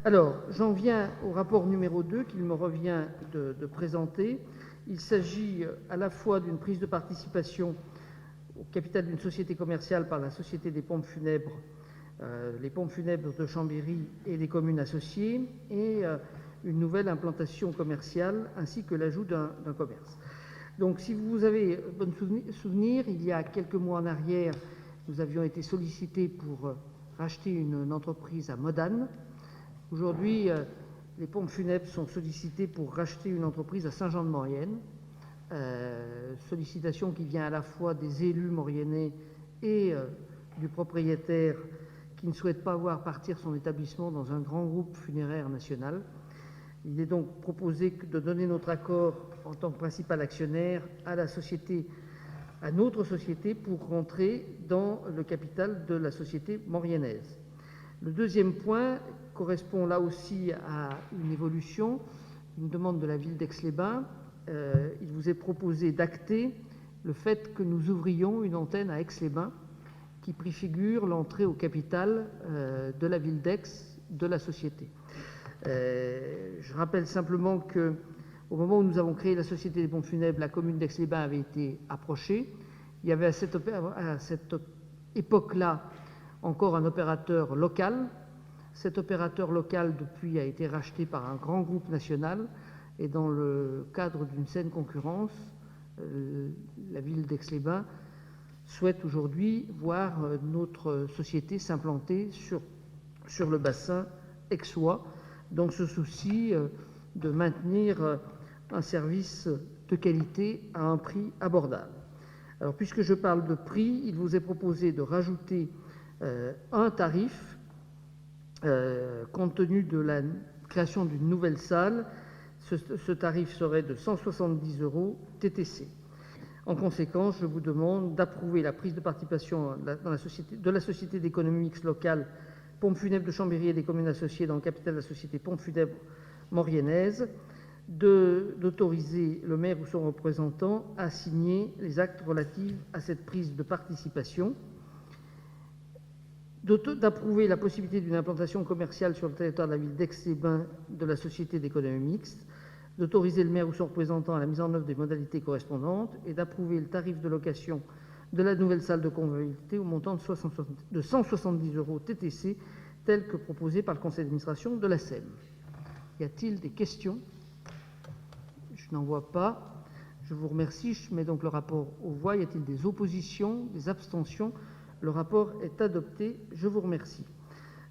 Alors, j'en viens au rapport numéro 2 qu'il me revient de présenter. Il s'agit à la fois d'une prise de participation au capital d'une société commerciale par la Société des pompes funèbres, les pompes funèbres de Chambéry et les communes associées, et une nouvelle implantation commerciale, ainsi que l'ajout d'un commerce. Donc, si vous avez bon souvenir, il y a quelques mois en arrière, nous avions été sollicités pour racheter une entreprise à Modane. Aujourd'hui, les pompes funèbres sont sollicitées pour racheter une entreprise à Saint-Jean-de-Maurienne. Sollicitation qui vient à la fois des élus mauriennais et du propriétaire qui ne souhaite pas voir partir son établissement dans un grand groupe funéraire national. Il est donc proposé de donner notre accord en tant que principal actionnaire à notre société pour rentrer dans le capital de la société mauriennaise. Le deuxième point correspond là aussi à une évolution, une demande de la ville d'Aix-les-Bains. Il vous est proposé d'acter le fait que nous ouvrions une antenne à Aix-les-Bains qui préfigure l'entrée au capital de la ville d'Aix de la société. Je rappelle simplement qu'au moment où nous avons créé la Société des pompes funèbres, la commune d'Aix-les-Bains avait été approchée. Il y avait à cette époque-là encore un opérateur local. Cet opérateur local, depuis, a été racheté par un grand groupe national et dans le cadre d'une saine concurrence, la ville d'Aix-les-Bains souhaite aujourd'hui voir notre société s'implanter sur le bassin aixois, dans ce souci de maintenir un service de qualité à un prix abordable. Alors, puisque je parle de prix, il vous est proposé de rajouter un tarif compte tenu de la création d'une nouvelle salle. Ce tarif serait de 170 € TTC. En conséquence, je vous demande d'approuver la prise de participation de la Société d'économie mixte locale Pompes funèbres de Chambéry et des communes associées dans le capital de la Société Pompes funèbres mauriennaise, d'autoriser le maire ou son représentant à signer les actes relatifs à cette prise de participation, d'approuver la possibilité d'une implantation commerciale sur le territoire de la ville d'Aix-les-Bains de la Société d'économie mixte, d'autoriser le maire ou son représentant à la mise en œuvre des modalités correspondantes et d'approuver le tarif de location de la nouvelle salle de convivialité au montant de 170 € TTC, tel que proposé par le conseil d'administration de la SEM. Y a-t-il des questions? Je n'en vois pas. Je vous remercie. Je mets donc le rapport aux voix. Y a-t-il des oppositions, des abstentions? Le rapport est adopté. Je vous remercie.